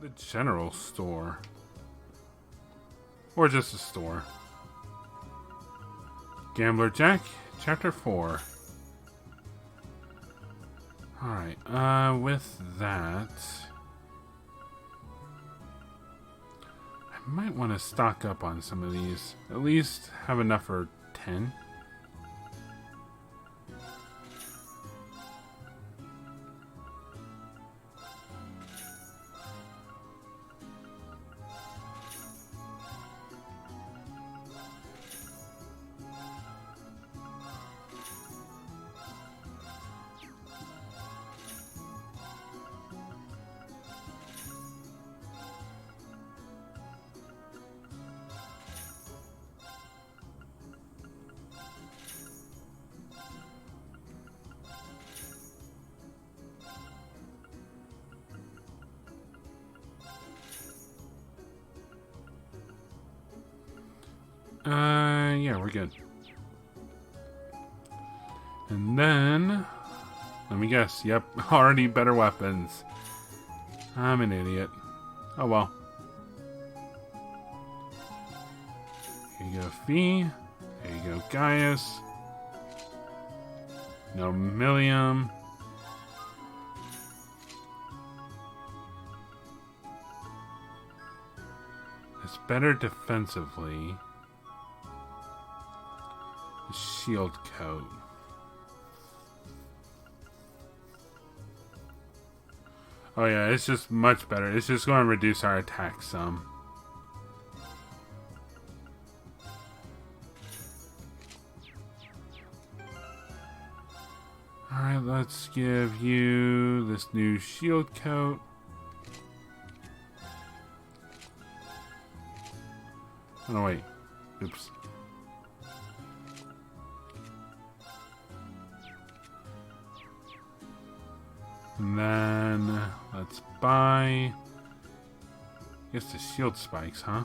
The general store. Or just a store. Gambler Jack, Chapter 4. Alright, with that... I might want to stock up on some of these. At least have enough for 10. Yeah, we're good. And then, let me guess. Yep, already better weapons. I'm an idiot. Oh well. Here you go, Fee. There you go, Gaius. No Millium. It's better defensively. Shield coat. Oh yeah, it's just much better. It's just going to reduce our attack some. Alright, let's give you this new shield coat. Oh no, wait. Oops. And then let's buy, I guess, the shield spikes, huh?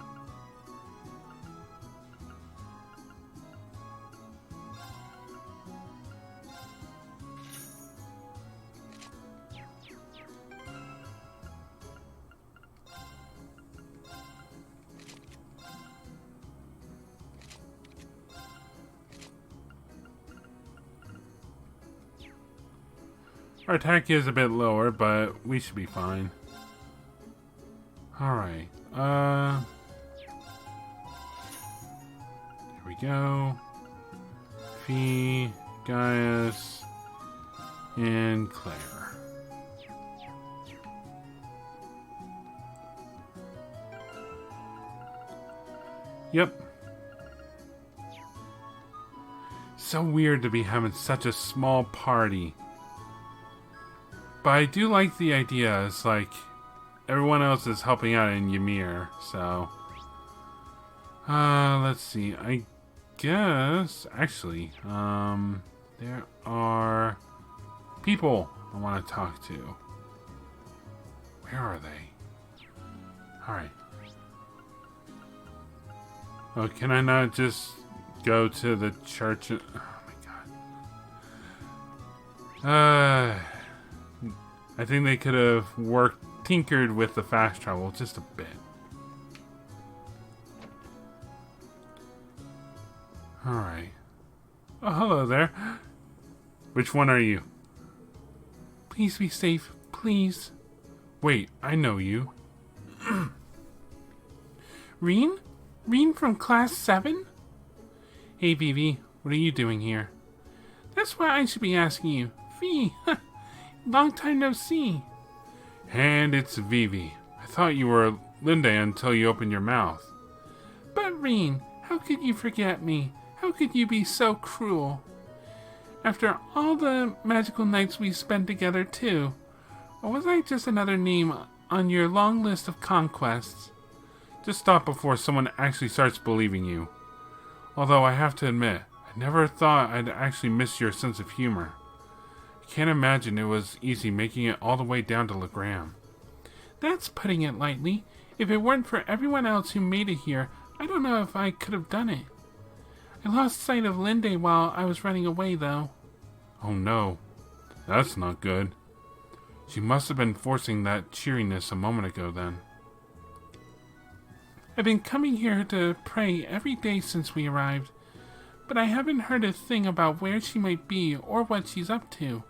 Our attack is a bit lower, but we should be fine. Alright. There we go. Fee, Gaius, and Claire. Yep. So weird to be having such a small party. But I do like the idea. It's like everyone else is helping out in Ymir, so let's see. I guess actually, there are people I want to talk to. Where are they? Alright. Oh, can I not just go to the church? Oh my god. I think they could have tinkered with the fast travel just a bit. Alright. Oh, hello there. Which one are you? Please be safe, please. Wait, I know you. Reen? Reen from class 7? Hey, Vivi, what are you doing here? That's what I should be asking you. Fee, long time no see. And it's Vivi. I thought you were Linda until you opened your mouth. But Reen, how could you forget me? How could you be so cruel? After all the magical nights we spent together too. Or was I just another name on your long list of conquests? Just stop before someone actually starts believing you. Although I have to admit, I never thought I'd actually miss your sense of humor. I can't imagine it was easy making it all the way down to Legram. That's putting it lightly. If it weren't for everyone else who made it here, I don't know if I could have done it. I lost sight of Linde while I was running away, though. Oh no, that's not good. She must have been forcing that cheeriness a moment ago then. I've been coming here to pray every day since we arrived, but I haven't heard a thing about where she might be or what she's up to.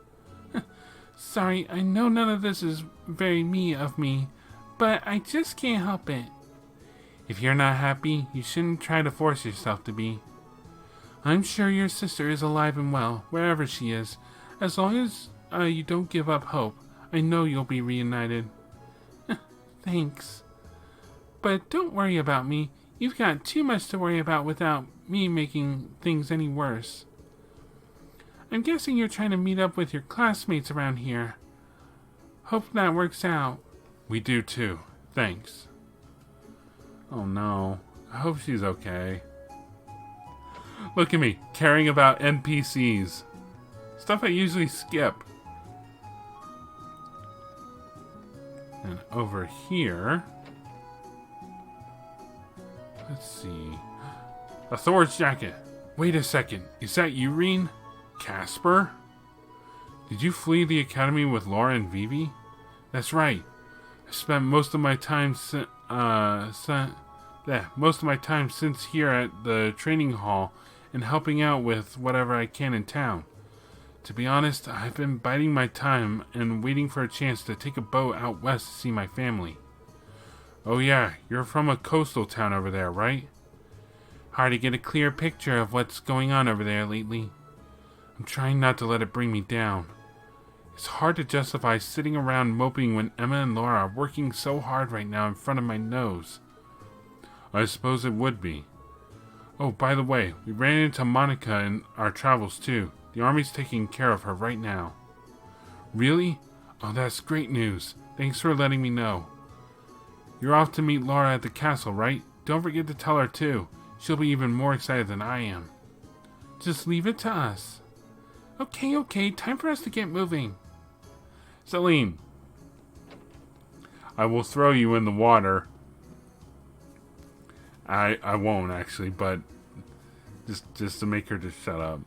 Sorry, I know none of this is very me of me, but I just can't help it. If you're not happy, you shouldn't try to force yourself to be. I'm sure your sister is alive and well, wherever she is. As long as you don't give up hope, I know you'll be reunited. Thanks. But don't worry about me. You've got too much to worry about without me making things any worse. I'm guessing you're trying to meet up with your classmates around here. Hope that works out. We do too. Thanks. Oh no. I hope she's okay. Look at me, caring about NPCs. Stuff I usually skip. And over here... Let's see... A Thors jacket. Wait a second. Is that you, Reen? Casper? Did you flee the academy with Laura and Vivi? That's right. I spent most of my time since here at the training hall and helping out with whatever I can in town. To be honest, I've been biding my time and waiting for a chance to take a boat out west to see my family. Oh yeah, you're from a coastal town over there, right? Hard to get a clear picture of what's going on over there lately. I'm trying not to let it bring me down. It's hard to justify sitting around moping when Emma and Laura are working so hard right now in front of my nose. I suppose it would be. Oh, by the way, we ran into Monica in our travels too. The army's taking care of her right now. Really? Oh, that's great news. Thanks for letting me know. You're off to meet Laura at the castle, right? Don't forget to tell her too. She'll be even more excited than I am. Just leave it to us. Okay, time for us to get moving. Celine, I will throw you in the water. I won't actually, but just to make her just shut up.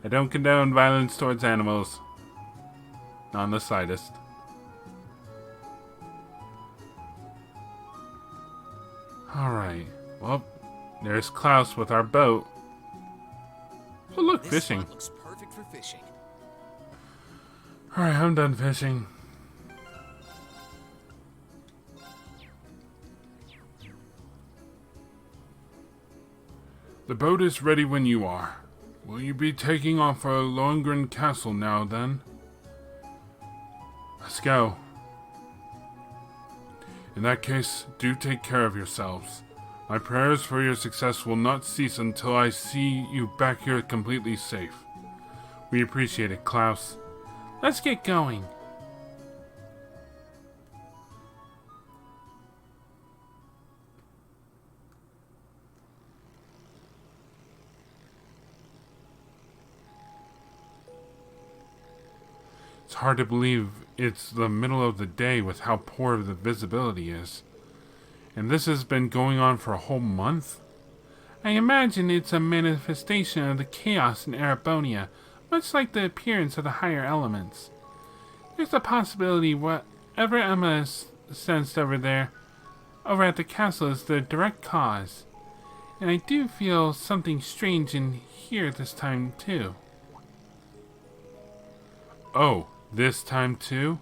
I don't condone violence towards animals. Not in the slightest. Alright. Well, there's Klaus with our boat. Oh look, this fishing. spot looks perfect for fishing. Alright, I'm done fishing. The boat is ready when you are. Will you be taking off for Lohengram Castle now then? Let's go. In that case, do take care of yourselves. My prayers for your success will not cease until I see you back here completely safe. We appreciate it, Klaus. Let's get going. It's hard to believe it's the middle of the day with how poor the visibility is. And this has been going on for a whole month? I imagine it's a manifestation of the chaos in Erebonia, much like the appearance of the higher elements. There's a possibility whatever Emma has sensed over at the castle is the direct cause. And I do feel something strange in here this time too. Oh, this time too?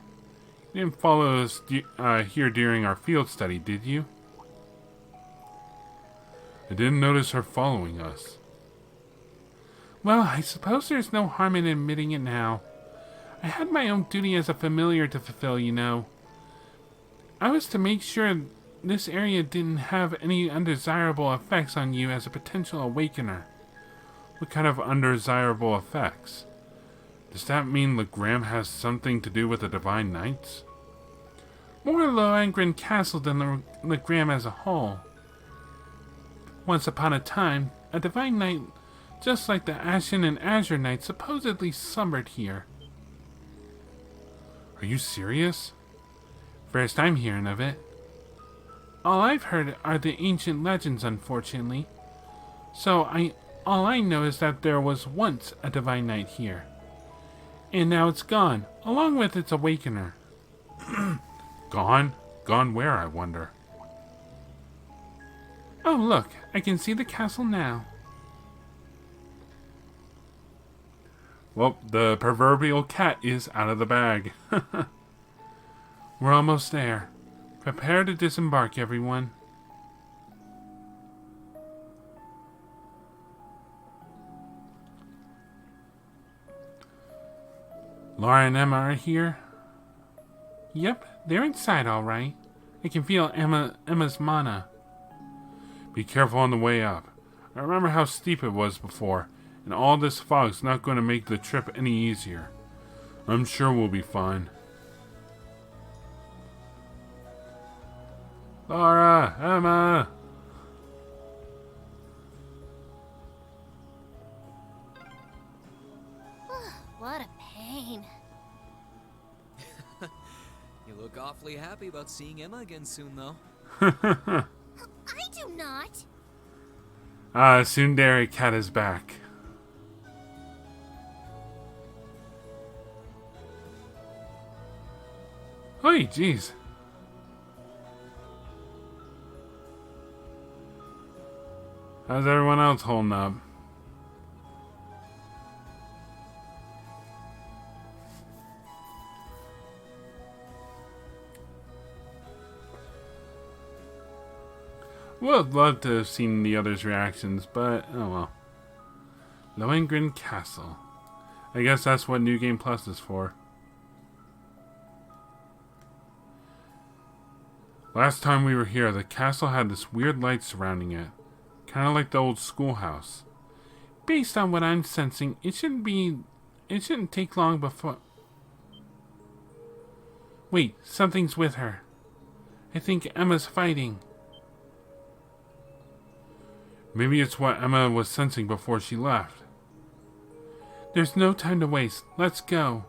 You didn't follow us here during our field study, did you? I didn't notice her following us. Well, I suppose there's no harm in admitting it now. I had my own duty as a familiar to fulfill, you know. I was to make sure this area didn't have any undesirable effects on you as a potential awakener. What kind of undesirable effects? Does that mean Legram has something to do with the Divine Knights? More Lohengram Castle than Legram as a whole. Once upon a time, a Divine Knight, just like the Ashen and Azure Knights, supposedly slumbered here. Are you serious? First I'm hearing of it. All I've heard are the ancient legends, unfortunately. So I All I know is that there was once a divine knight here. And now it's gone, along with its awakener. Gone? Gone where, I wonder? Oh, look, I can see the castle now. Well, the proverbial cat is out of the bag. We're almost there. Prepare to disembark, everyone. Laura and Emma are here? Yep, they're inside all right. I can feel Emma's mana. Be careful on the way up. I remember how steep it was before, and all this fog's not going to make the trip any easier. I'm sure we'll be fine. Laura! Emma! What a pain. You look awfully happy about seeing Emma again soon, though. I do not. Tsundere cat is back. Oy, jeez. How's everyone else holding up? Would love to have seen the others' reactions, but oh well. Lohengram Castle. I guess that's what New Game Plus is for. Last time we were here, the castle had this weird light surrounding it. Kind of like the old schoolhouse. Based on what I'm sensing, it shouldn't take long before... Wait, something's with her. I think Emma's fighting. Maybe it's what Emma was sensing before she left. There's no time to waste. Let's go.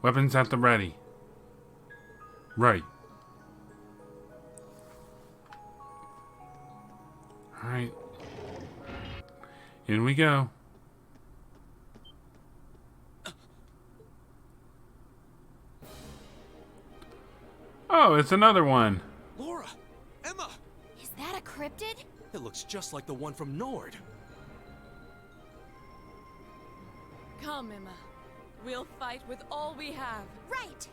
Weapons at the ready. Right. Alright. In we go. Oh, it's another one. Laura! Emma! Is that a cryptid? It looks just like the one from Nord. Come, Emma. We'll fight with all we have. Right!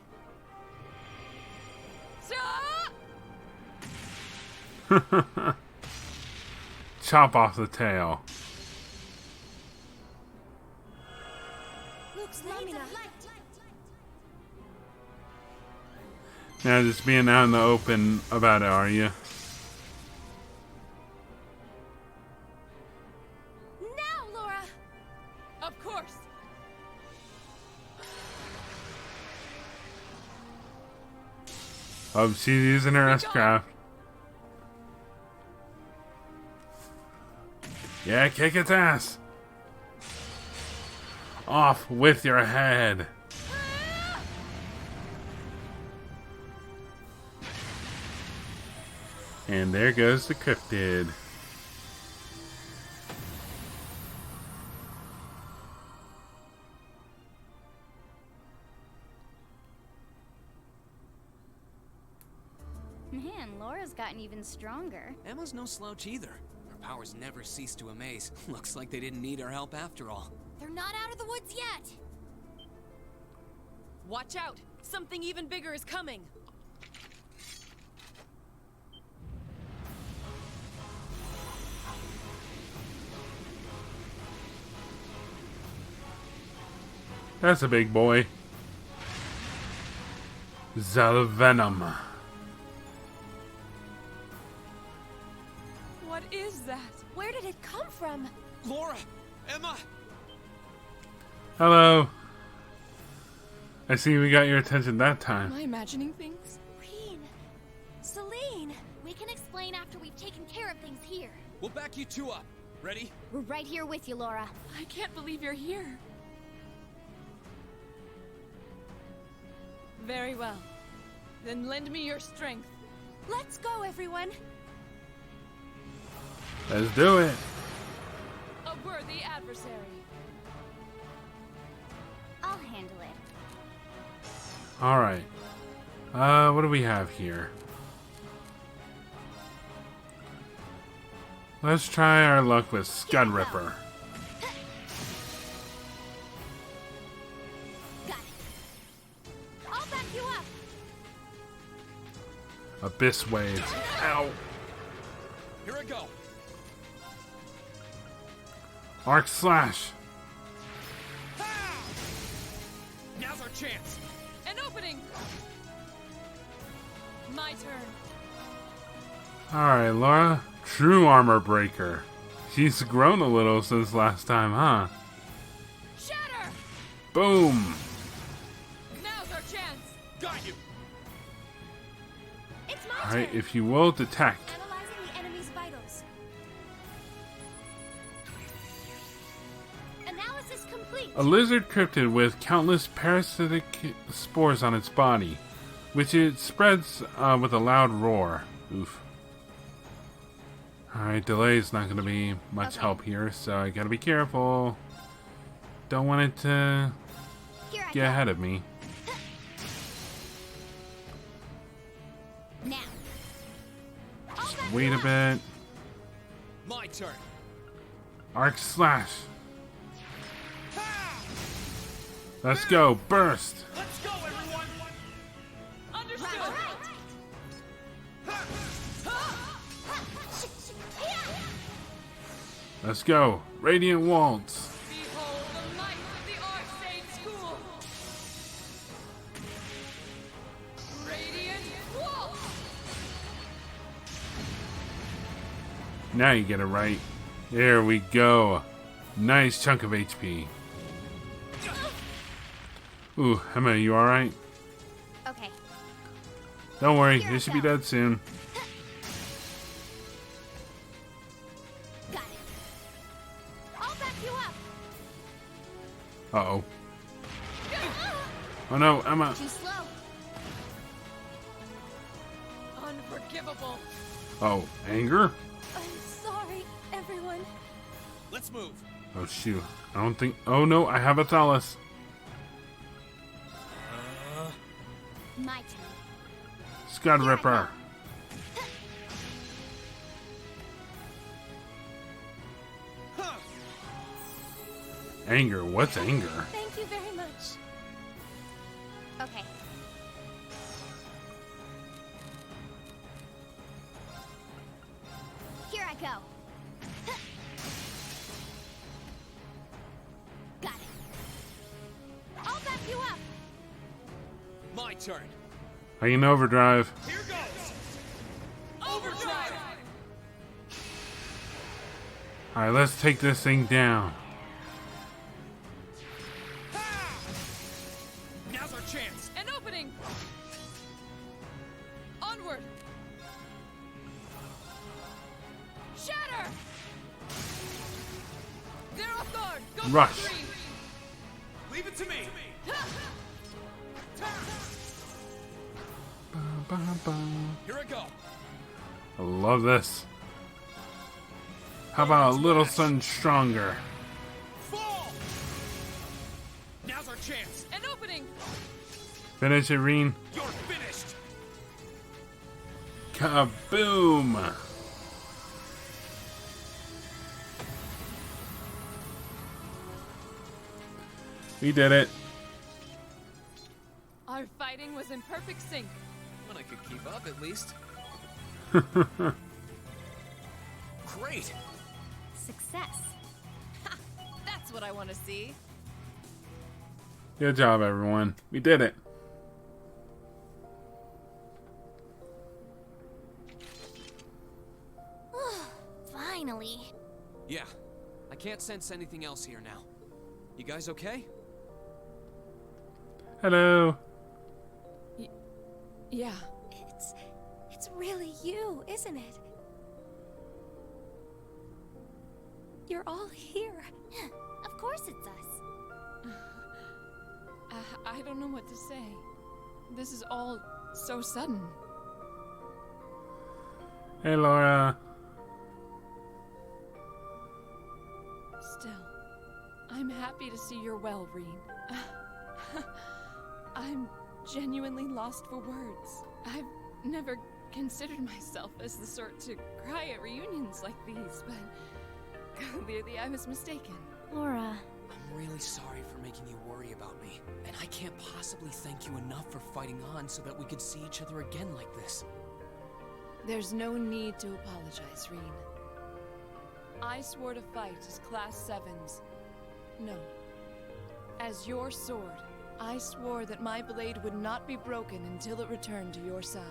Chop off the tail. Now just being out in the open about it, are you? Now, Laura! Of course. Oh, she's using her S-craft. Yeah, kick its ass. Off with your head. And there goes the cryptid. Man, Laura's gotten even stronger. Emma's no slouch either. Her powers never cease to amaze. Looks like they didn't need our help after all. They're not out of the woods yet. Watch out! Something even bigger is coming. That's a big boy. Zalvenom. What is that? Where did it come from? Laura! Emma! Hello. I see we got your attention that time. Am I imagining things? Reen. Celine. We can explain after we've taken care of things here. We'll back you two up. Ready? We're right here with you, Laura. I can't believe you're here. Very well. Then lend me your strength. Let's go, everyone. Let's do it. Abreast! unworthy adversary. I'll handle it. Alright. What do we have here? Let's try our luck with Scud Ripper. Got it. I'll back you up. Abyss Wave. Ow. Here I go. Arc Slash. Now's our chance. An opening. My turn. Alright, Laura. True Armor Breaker. She's grown a little since last time, huh? Shatter. Boom! Now's our chance. Got you. It's my Alright, turn. if you will, detect. Analyzing the enemy's vitals. Analysis complete. A lizard cryptid with countless parasitic spores on its body, which it spreads with a loud roar. Oof. Alright, delay is not going to be much help here, so I gotta be careful. Don't want it to Here I get go. ahead of me. Now. I'll back Wait you a up. bit. My turn. Arc Slash. Let's go. Burst. Let's go, everyone. Understood. Right. Let's go. Radiant Waltz. Behold the light of the Arseid school. Radiant Wall. Now you get it right. There we go. Nice chunk of HP. Ooh, Emma, you alright? Okay. Don't worry, you should be dead soon. Got it. I'll back you up. Uh-oh. Oh no, Emma. Too slow. Unforgivable. Oh, anger? I'm sorry, everyone. Let's move. Oh shoot. I don't think... Oh no, I have a Thals. My turn. Scud Here I Ripper. Huh. Anger? What's anger? Thank you very much. Okay. Here I go. Got it. I'll back you up. My turn. Are you in overdrive? Here goes. Overdrive. Alright, let's take this thing down. Now's our chance. An opening. Onward. Shatter. They're off guard. Go Rush. for three. Leave it to me. Here I go. I love this. How about a little something stronger? Fall. Now's our chance. An opening. Finish it, Reen. You're finished. Kaboom! We did it. Our fighting was in perfect sync. When I could keep up, at least. Great. Success. That's what I want to see. Good job, everyone. We did it. Finally. Yeah. I can't sense anything else here now. You guys okay? Hello. Yeah. It's really you, isn't it? You're all here. Of course it's us. I don't know what to say. This is all so sudden. Hey, Laura. Still, happy to see you're well, Reen. I'm genuinely lost for words. I've never considered myself as the sort to cry at reunions like these, but clearly I was mistaken. Laura. I'm really sorry for making you worry about me. And I can't possibly thank you enough for fighting on so that we could see each other again like this. There's no need to apologize, Reen. I swore to fight as Class 7s. No. As your sword, I swore that my blade would not be broken until it returned to your side.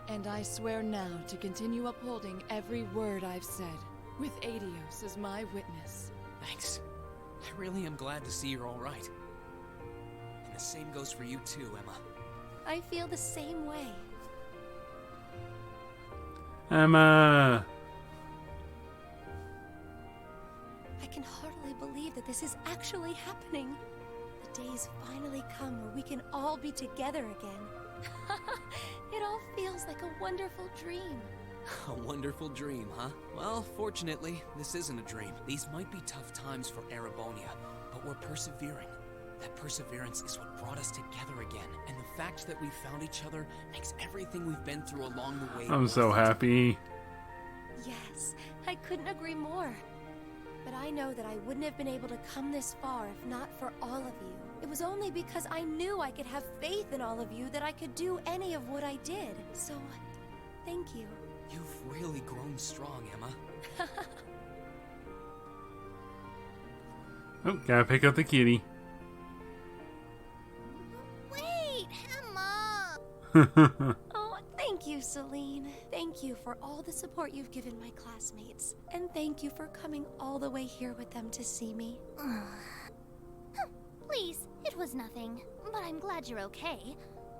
And I swear now to continue upholding every word I've said, with Adios as my witness. Thanks. I really am glad to see you're all right. And the same goes for you too, Emma. I feel the same way. Emma! I can hardly believe that this is actually happening. The day's finally come where we can all be together again. It all feels like a wonderful dream. A wonderful dream, huh? Well, fortunately, this isn't a dream. These might be tough times for Erebonia, but we're persevering. That perseverance is what brought us together again, and the fact that we found each other makes everything we've been through along the way I'm so happy. Yes, I couldn't agree more. But I know that I wouldn't have been able to come this far if not for all of you. It was only because I knew I could have faith in all of you that I could do any of what I did. So, thank you. You've really grown strong, Emma. Oh, gotta pick up the kitty. Wait, Emma! Oh, thank you, Celine. Thank you for all the support you've given my classmates. And thank you for coming all the way here with them to see me. Please, it was nothing. But I'm glad you're okay,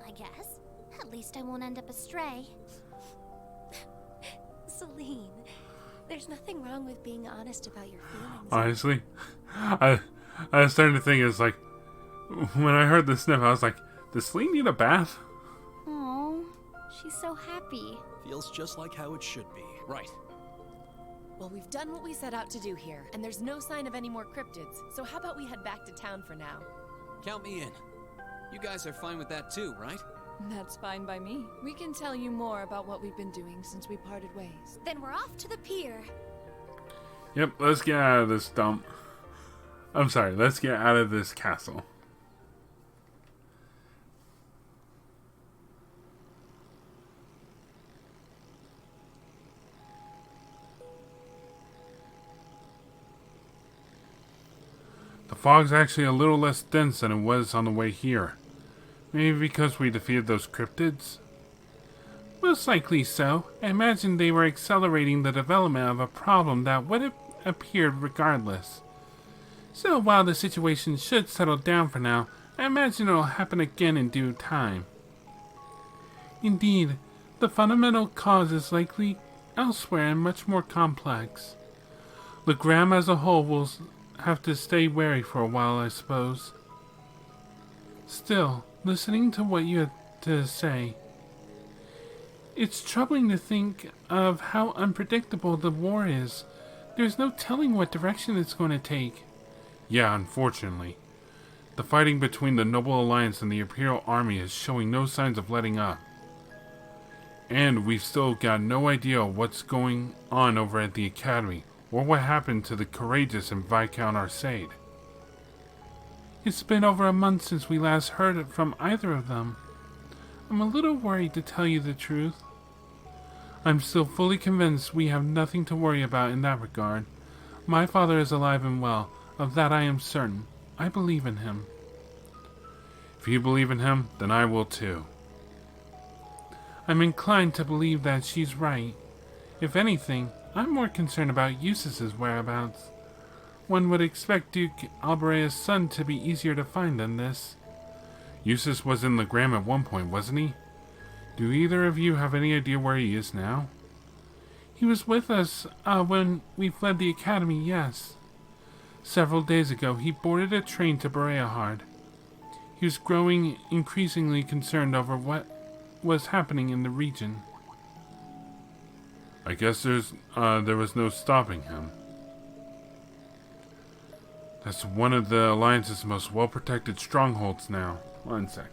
I guess. At least I won't end up astray. Celine, there's nothing wrong with being honest about your feelings. Honestly, I was starting to think, it's like, when I heard the sniff, I was like, does Celine need a bath? Oh, she's so happy. Feels just like how it should be. Right. Well, we've done what we set out to do here, and there's no sign of any more cryptids, so how about we head back to town for now? Count me in. You guys are fine with that too, right? That's fine by me. We can tell you more about what we've been doing since we parted ways. Then we're off to the pier. Yep, let's get out of this dump. I'm sorry, let's get out of this castle. The fog's actually a little less dense than it was on the way here. Maybe because we defeated those cryptids? Most likely so. I imagine they were accelerating the development of a problem that would have appeared regardless. So while the situation should settle down for now, I imagine it will happen again in due time. Indeed, the fundamental cause is likely elsewhere and much more complex. Legram as a whole will have to stay wary for a while, I suppose. Still, listening to what you had to say, it's troubling to think of how unpredictable the war is. There's no telling what direction it's going to take. Yeah, unfortunately. The fighting between the Noble Alliance and the Imperial Army is showing no signs of letting up. And we've still got no idea what's going on over at the Academy, or what happened to the courageous and Viscount Arseid. It's been over a month since we last heard from either of them. I'm a little worried, to tell you the truth. I'm still fully convinced we have nothing to worry about in that regard. My father is alive and well, of that I am certain. I believe in him. If you believe in him, then I will too. I'm inclined to believe that she's right. If anything, I'm more concerned about Eustace's whereabouts. One would expect Duke Alberea's son to be easier to find than this. Eustace was in Legram at one point, wasn't he? Do either of you have any idea where he is now? He was with us when we fled the Academy, yes. Several days ago, he boarded a train to Bereahard. He was growing increasingly concerned over what was happening in the region. I guess there was no stopping him. That's one of the Alliance's most well-protected strongholds now. One sec.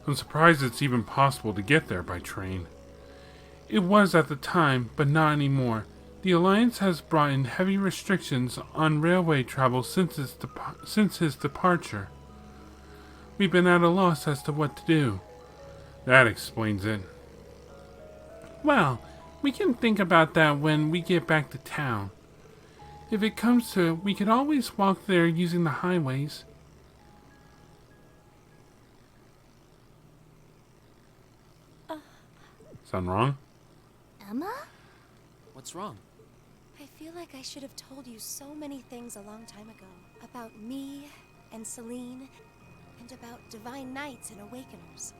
I'm surprised it's even possible to get there by train. It was at the time, but not anymore. The Alliance has brought in heavy restrictions on railway travel since his departure. We've been at a loss as to what to do. That explains it. Well, we can think about that when we get back to town. If it comes to it, we could always walk there using the highways. Sound wrong? Emma? What's wrong? I feel like I should have told you so many things a long time ago. About me and Celine, and about Divine Knights and Awakeners.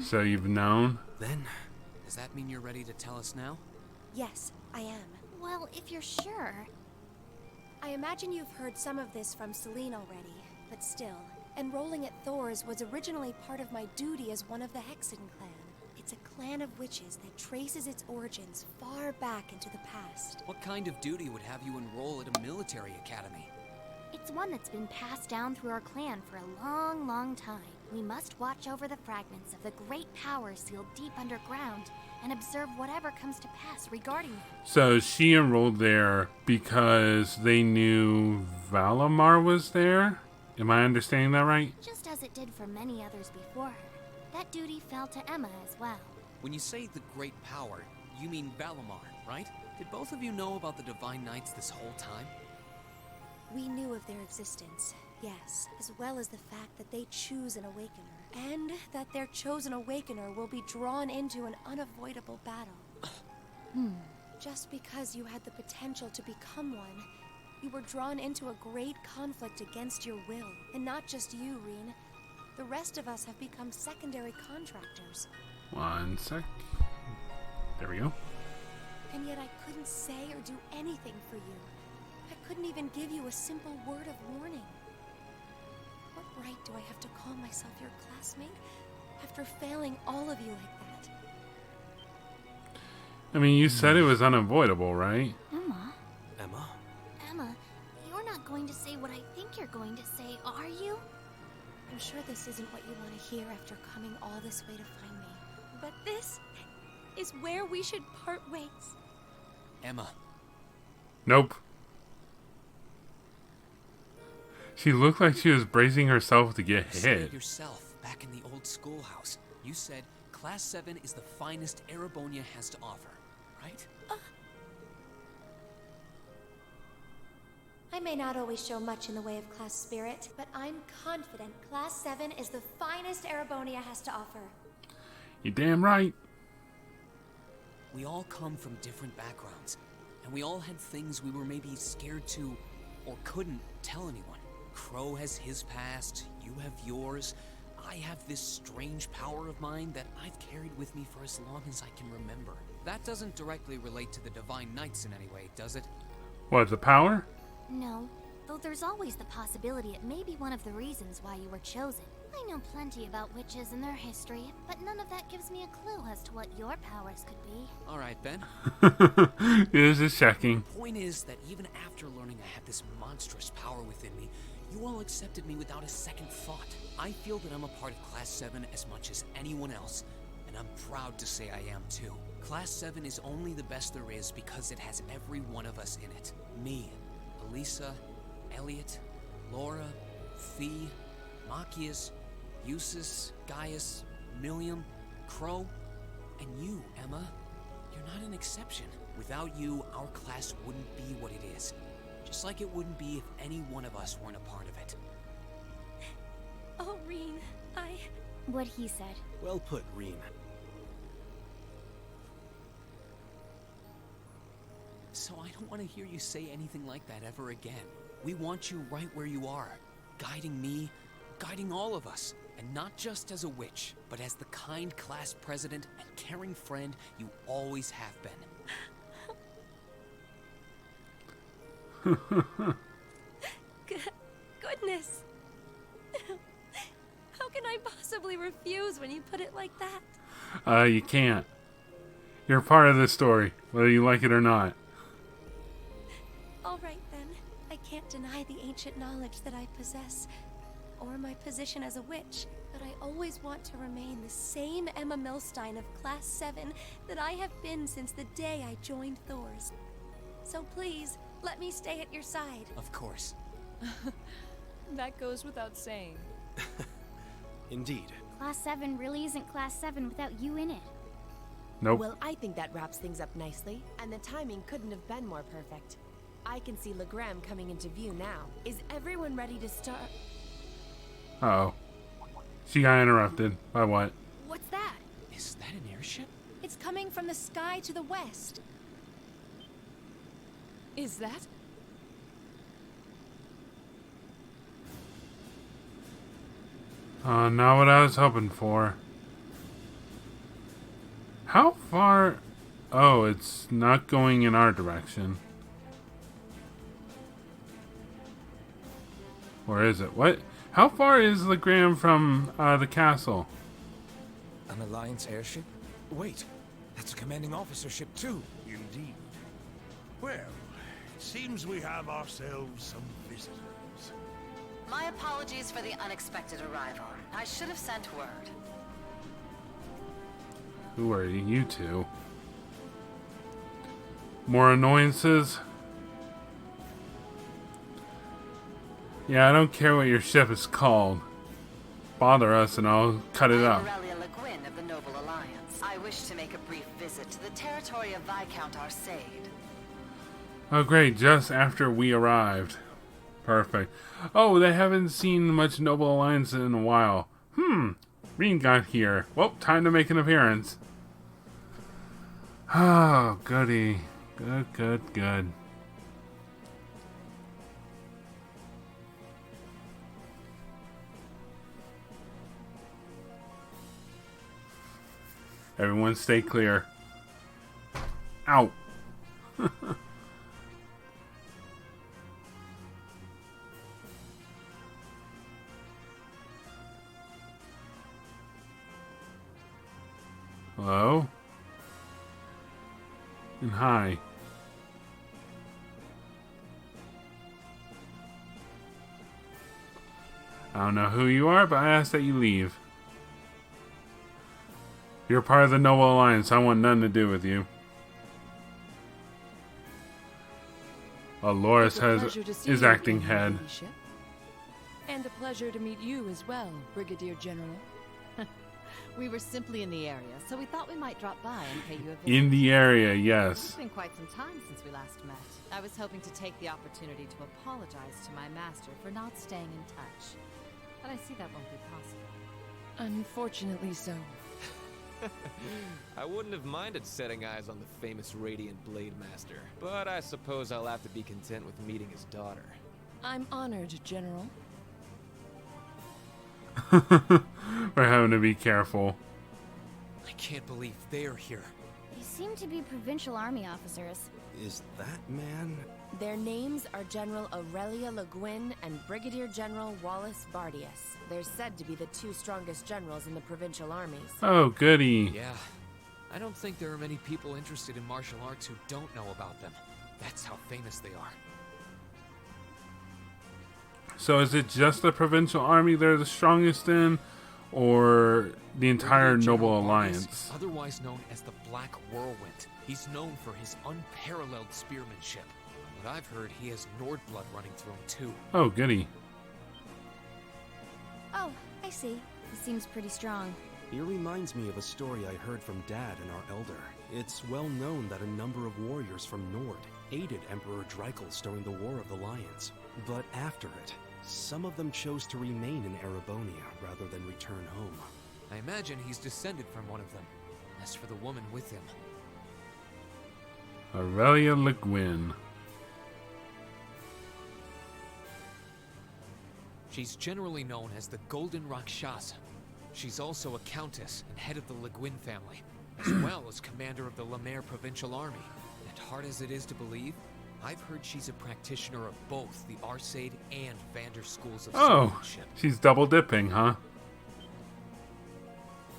So you've known? Then, does that mean you're ready to tell us now? Yes, I am. Well, if you're sure. I imagine you've heard some of this from Celine already, but still. Enrolling at Thors was originally part of my duty as one of the Hexen clan. It's a clan of witches that traces its origins far back into the past. What kind of duty would have you enroll at a military academy? It's one that's been passed down through our clan for a long, long time. We must watch over the fragments of the great power sealed deep underground and observe whatever comes to pass regarding them. So she enrolled there because they knew Valamar was there? Am I understanding that right? Just as it did for many others before her. That duty fell to Emma as well. When you say the great power, you mean Valamar, right? Did both of you know about the Divine Knights this whole time? We knew of their existence, yes, as well as the fact that they choose an Awakener, and that their chosen Awakener will be drawn into an unavoidable battle. Just because you had the potential to become one, you were drawn into a great conflict against your will. And not just you, Reen. The rest of us have become secondary contractors. One sec. There we go. And yet I couldn't say or do anything for you. I couldn't even give you a simple word of warning. What right do I have to call myself your classmate after failing all of you like that? I mean, you said it was unavoidable, right? Emma? Emma? Emma, you're not going to say what I think you're going to say, are you? I'm sure this isn't what you want to hear after coming all this way to find me. But this is where we should part ways. Emma. Nope. She looked like she was bracing herself to get You said it hit. yourself back in the old schoolhouse. You said Class 7 is the finest Erebonia has to offer, right? I may not always show much in the way of class spirit, but I'm confident Class 7 is the finest Erebonia has to offer. You damn right. We all come from different backgrounds, and we all had things we were maybe scared to or couldn't tell anyone. Crow has his past, you have yours. I have this strange power of mine that I've carried with me for as long as I can remember. That doesn't directly relate to the Divine Knights in any way, does it? What, the power? No, though there's always the possibility it may be one of the reasons why you were chosen. I know plenty about witches and their history, but none of that gives me a clue as to what your powers could be. Alright, Ben. It was just checking. Point is that even after learning I had this monstrous power within me, you all accepted me without a second thought. I feel that I'm a part of Class 7 as much as anyone else, and I'm proud to say I am too. Class 7 is only the best there is because it has every one of us in it. Me, Elisa, Elliot, Laura, Fee, Machias, Eustace, Gaius, Milliam, Crow, and you, Emma. You're not an exception. Without you, our class wouldn't be what it is. Just like it wouldn't be if any one of us weren't a part of it. Oh, Reen, What he said. Well put, Reen. So I don't want to hear you say anything like that ever again. We want you right where you are, guiding me, guiding all of us, and not just as a witch, but as the kind class president and caring friend you always have been. goodness. How can I possibly refuse when you put it like that? You can't. You're part of this story, whether you like it or not. All right then, I can't deny the ancient knowledge that I possess, or my position as a witch, but I always want to remain the same Emma Milstein of Class 7 that I have been since the day I joined Thors. So please, let me stay at your side. Of course. That goes without saying. Indeed. Class 7 really isn't Class 7 without you in it. Nope. Well, I think that wraps things up nicely, and the timing couldn't have been more perfect. I can see Legram coming into view now. Is everyone ready to start? Uh-oh. She got interrupted. By what? What's that? Is that an airship? It's coming from the sky to the west. Is that? Not what I was hoping for. How far? Oh, it's not going in our direction. Or is it? What? How far is Legram from the castle? An Alliance airship? Wait, that's a commanding officer ship too. Indeed. Well, it seems we have ourselves some visitors. My apologies for the unexpected arrival. I should have sent word. Who are you two? More annoyances? Yeah, I don't care what your ship is called. Bother us and I'll cut it up. Aurelia Le Guin of the Noble Alliance. I wish to make a brief visit to the territory of Viscount Arseid. Oh great, just after we arrived. Perfect. Oh, they haven't seen much Noble Alliance in a while. Reen got here. Well, time to make an appearance. Oh, goody. Good. Everyone stay clear. Ow. Hello? And hi. I don't know who you are, but I ask that you leave. You're part of the Noble Alliance. I want nothing to do with you. Loris is acting head. And a pleasure to meet you as well, Brigadier General. We were simply in the area, so we thought we might drop by and pay you a visit. In the area, yes. It's been quite some time since we last met. I was hoping to take the opportunity to apologize to my master for not staying in touch. But I see that won't be possible. Unfortunately so. I wouldn't have minded setting eyes on the famous Radiant Blade Master, but I suppose I'll have to be content with meeting his daughter. I'm honored, General. We're having to be careful. I can't believe they're here. They seem to be provincial army officers. Is that man? Their names are General Aurelia Le Guin and Brigadier General Wallace Bardius. They're said to be the two strongest generals in the provincial armies. Oh, goody. Yeah. I don't think there are many people interested in martial arts who don't know about them. That's how famous they are. So is it just the provincial army they're the strongest in, or the entire Brigadier Noble General Alliance? Bardius, otherwise known as the Black Whirlwind. He's known for his unparalleled spearmanship. But I've heard he has Nord blood running through him too. Oh, goody. Oh, I see. He seems pretty strong. He reminds me of a story I heard from Dad and our elder. It's well known that a number of warriors from Nord aided Emperor Dreichels during the War of the Lions. But after it, some of them chose to remain in Erebonia rather than return home. I imagine he's descended from one of them. As for the woman with him, Aurelia Le Guin. she's generally known as the Golden Rakshasa. She's also a countess and head of the Le Guin family, as well as commander of the Lemaire Provincial Army. And hard as it is to believe, I've heard she's a practitioner of both the Arseid and Vander schools of swordsmanship. She's double dipping, huh?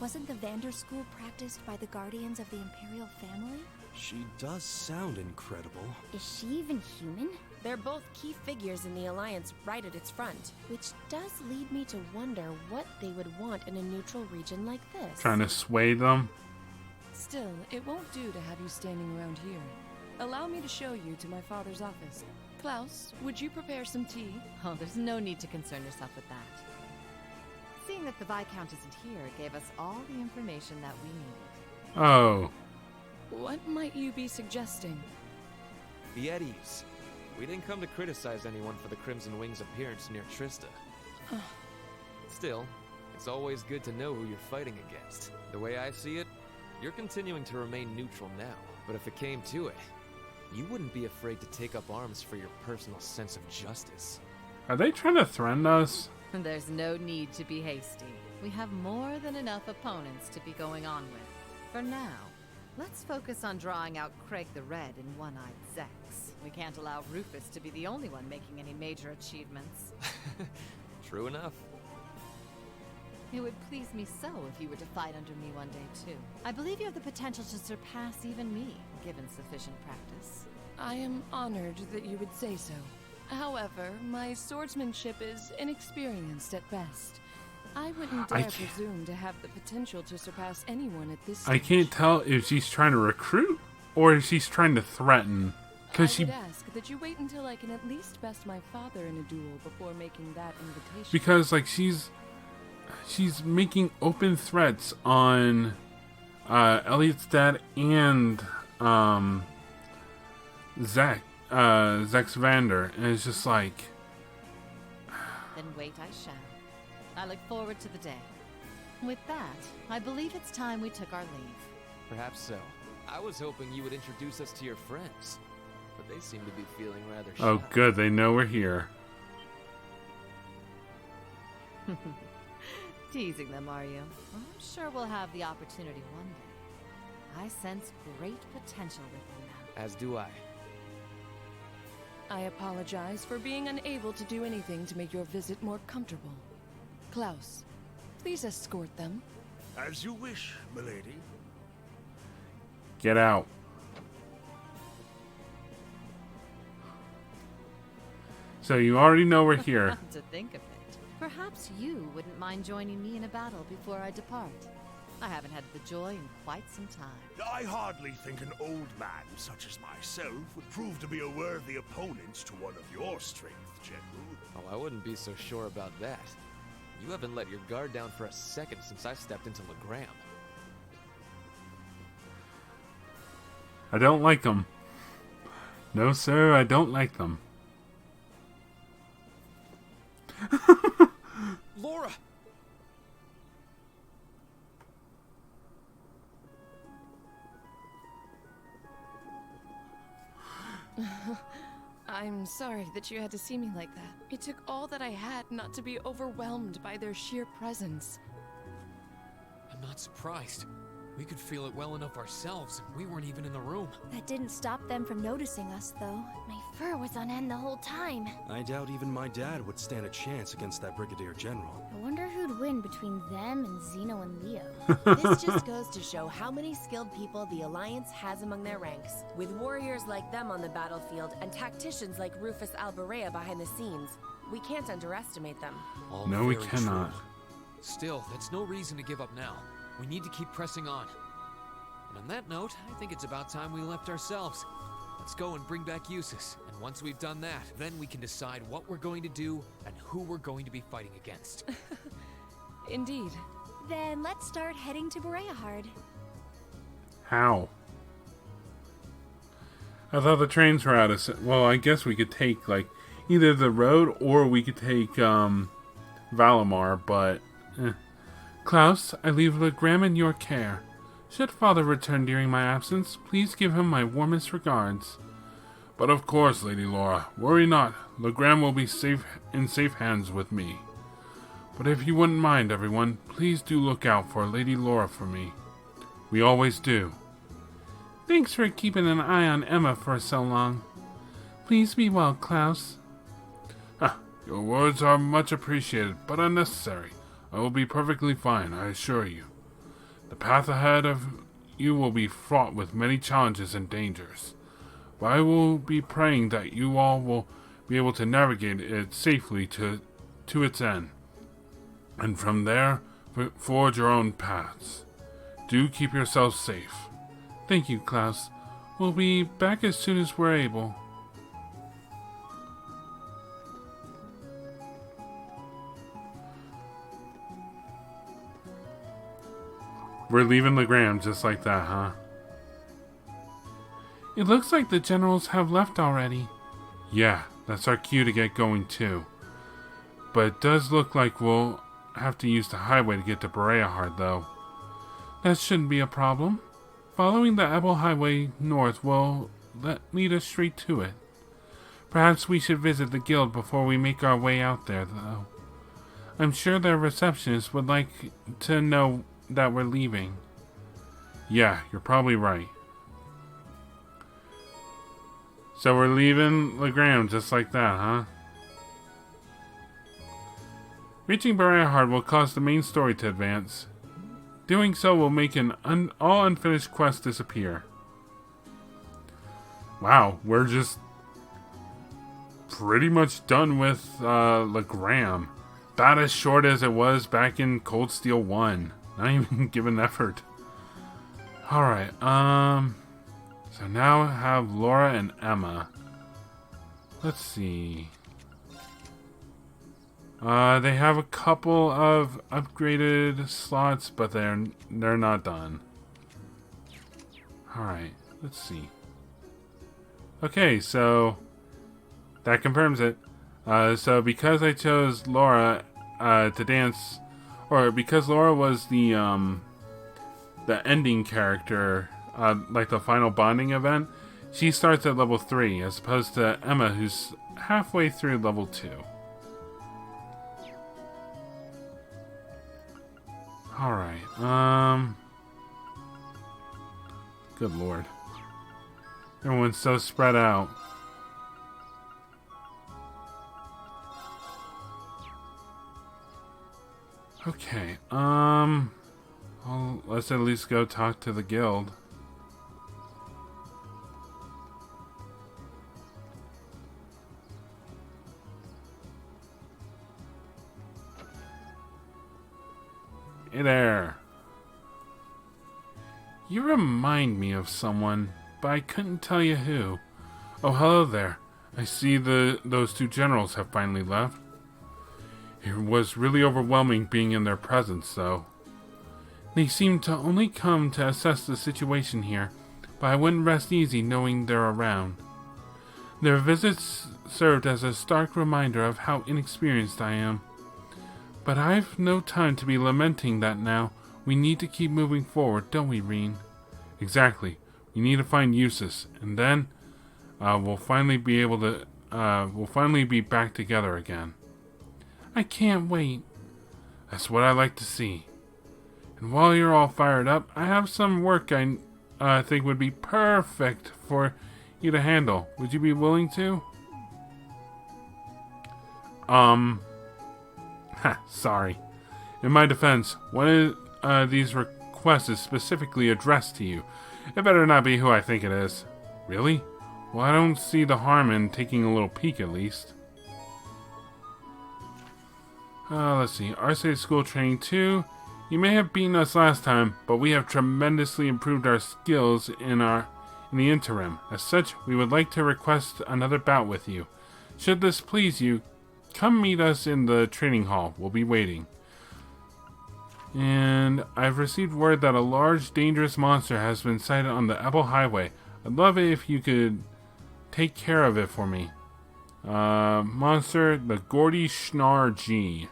Wasn't the Vander school practiced by the guardians of the Imperial family? She does sound incredible. Is she even human? They're both key figures in the Alliance right at its front. Which does lead me to wonder what they would want in a neutral region like this. Trying to sway them? Still, it won't do to have you standing around here. Allow me to show you to my father's office. Klaus, would you prepare some tea? Oh, there's no need to concern yourself with that. Seeing that the Viscount isn't here gave us all the information that we needed. Oh. What might you be suggesting? Be at ease. We didn't come to criticize anyone for the Crimson Wing's appearance near Trista. Still, it's always good to know who you're fighting against. The way I see it, you're continuing to remain neutral now. But if it came to it, you wouldn't be afraid to take up arms for your personal sense of justice. Are they trying to threaten us? There's no need to be hasty. We have more than enough opponents to be going on with. For now, let's focus on drawing out Craig the Red and One-Eyed Zex. We can't allow Rufus to be the only one making any major achievements. True enough. It would please me so if you were to fight under me one day, too. I believe you have the potential to surpass even me, given sufficient practice. I am honored that you would say so. However, my swordsmanship is inexperienced at best. I wouldn't dare presume to have the potential to surpass anyone at this stage. I can't tell if she's trying to recruit or if she's trying to threaten. I would ask that you wait until I can at least best my father in a duel before making that invitation. Because, like, she's making open threats on Elliot's dad and Zex Vander, and it's just like... Then wait I shall. I look forward to the day. With that, I believe it's time we took our leave. Perhaps so. I was hoping you would introduce us to your friends, but they seem to be feeling rather shy. Oh good, they know we're here. Teasing them, are you? Well, I'm sure we'll have the opportunity one day. I sense great potential within them. As do I. I apologize for being unable to do anything to make your visit more comfortable. Klaus, please escort them. As you wish, milady. Get out. So you already know we're here. To think of it. Perhaps you wouldn't mind joining me in a battle before I depart. I haven't had the joy in quite some time. I hardly think an old man such as myself would prove to be a worthy opponent to one of your strength, General. Oh, I wouldn't be so sure about that. You haven't let your guard down for a second since I stepped into Legram. I don't like them. No, sir, I don't like them. Laura! I'm sorry that you had to see me like that. It took all that I had not to be overwhelmed by their sheer presence. I'm not surprised. We could feel it well enough ourselves, and we weren't even in the room. That didn't stop them from noticing us, though. My fur was on end the whole time. I doubt even my dad would stand a chance against that Brigadier General. I wonder who'd win between them and Zeno and Leo. This just goes to show how many skilled people the Alliance has among their ranks. With warriors like them on the battlefield and tacticians like Rufus Alberea behind the scenes, we can't underestimate them. No, we cannot. Still, that's no reason to give up now. We need to keep pressing on. And on that note, I think it's about time we left ourselves. Let's go and bring back Eustace. And once we've done that, then we can decide what we're going to do and who we're going to be fighting against. Indeed. Then let's start heading to Bereahard. How? I thought the trains were out of... Well, I guess we could take, like, either the road or we could take, Valimar, but... Klaus, I leave Legram in your care. Should Father return during my absence, please give him my warmest regards. But of course, Lady Laura, worry not. Legram will be in safe hands with me. But if you wouldn't mind, everyone, please do look out for Lady Laura for me. We always do. Thanks for keeping an eye on Emma for so long. Please be well, Klaus. Your words are much appreciated, but unnecessary. I will be perfectly fine, I assure you. The path ahead of you will be fraught with many challenges and dangers. but I will be praying that you all will be able to navigate it safely to its end, and from there, forge your own paths. Do keep yourselves safe. Thank you, Klaus. We'll be back as soon as we're able. We're leaving Legram just like that, huh? It looks like the generals have left already. Yeah, that's our cue to get going too. But it does look like we'll have to use the highway to get to Bereahard, though. That shouldn't be a problem. Following the Ebel Highway north will lead us straight to it. Perhaps we should visit the guild before we make our way out there, though. I'm sure their receptionist would like to know that we're leaving. Yeah, you're probably right. So we're leaving Legram just like that, huh? Reaching Bereahard will cause the main story to advance. Doing so will make all unfinished quests disappear. Wow, we're just pretty much done with Legram. About as short as it was back in Cold Steel 1. Not even given effort. Alright, so now I have Laura and Emma. Let's see. They have a couple of upgraded slots, but they're not done. Alright, let's see. Okay, so that confirms it. So because I chose Laura to dance, or because Laura was the ending character, like the final bonding event, she starts at level 3, as opposed to Emma, who's halfway through level 2. Alright, good lord. Everyone's so spread out. Okay, well, let's at least go talk to the guild. Hey there. You remind me of someone, but I couldn't tell you who. Oh, hello there. I see those two generals have finally left. It was really overwhelming being in their presence, though. They seem to only come to assess the situation here, but I wouldn't rest easy knowing they're around. Their visits served as a stark reminder of how inexperienced I am. But I've no time to be lamenting that now. We need to keep moving forward, don't we, Reen? Exactly. We need to find Eustace, and then we'll finally be able to. We'll finally be back together again. I can't wait. That's what I like to see. And while you're all fired up, I have some work I think would be perfect for you to handle. Would you be willing to? Sorry. In my defense, one of these requests is specifically addressed to you. It better not be who I think it is. Really? Well, I don't see the harm in taking a little peek at least. Let's see. Arseid School Training 2. You may have beaten us last time, but we have tremendously improved our skills in the interim. As such, we would like to request another bout with you. Should this please you, come meet us in the training hall. We'll be waiting. And I've received word that a large, dangerous monster has been sighted on the Ebel Highway. I'd love it if you could take care of it for me. Monster, the Gordy Schnar G.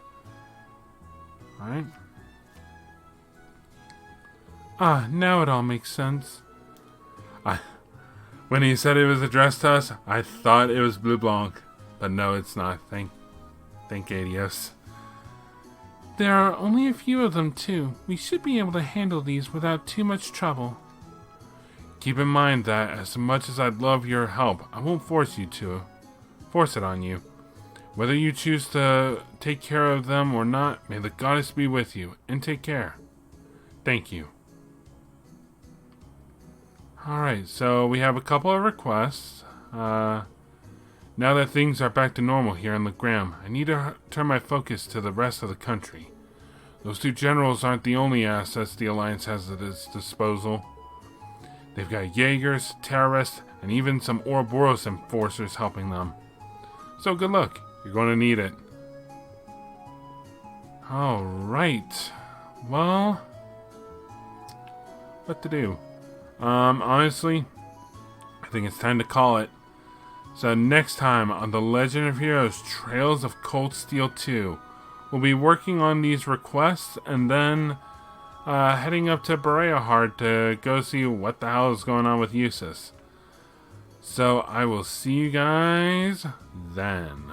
Alright. Now it all makes sense. When he said it was addressed to us, I thought it was Blue Blanc. But no, it's not. Thank Adios. There are only a few of them, too. We should be able to handle these without too much trouble. Keep in mind that as much as I'd love your help, I won't force it on you. Whether you choose to take care of them or not, may the goddess be with you, and take care. Thank you. Alright, so we have a couple of requests. Now that things are back to normal here in Legram, I need to turn my focus to the rest of the country. Those two generals aren't the only assets the Alliance has at its disposal. They've got Jaegers, terrorists, and even some Ouroboros enforcers helping them. So good luck. You're going to need it. Alright. Well, what to do? Honestly, I think it's time to call it. So next time on The Legend of Heroes Trails of Cold Steel 2, we'll be working on these requests and then heading up to Bereahard to go see what the hell is going on with Eustace. So I will see you guys then.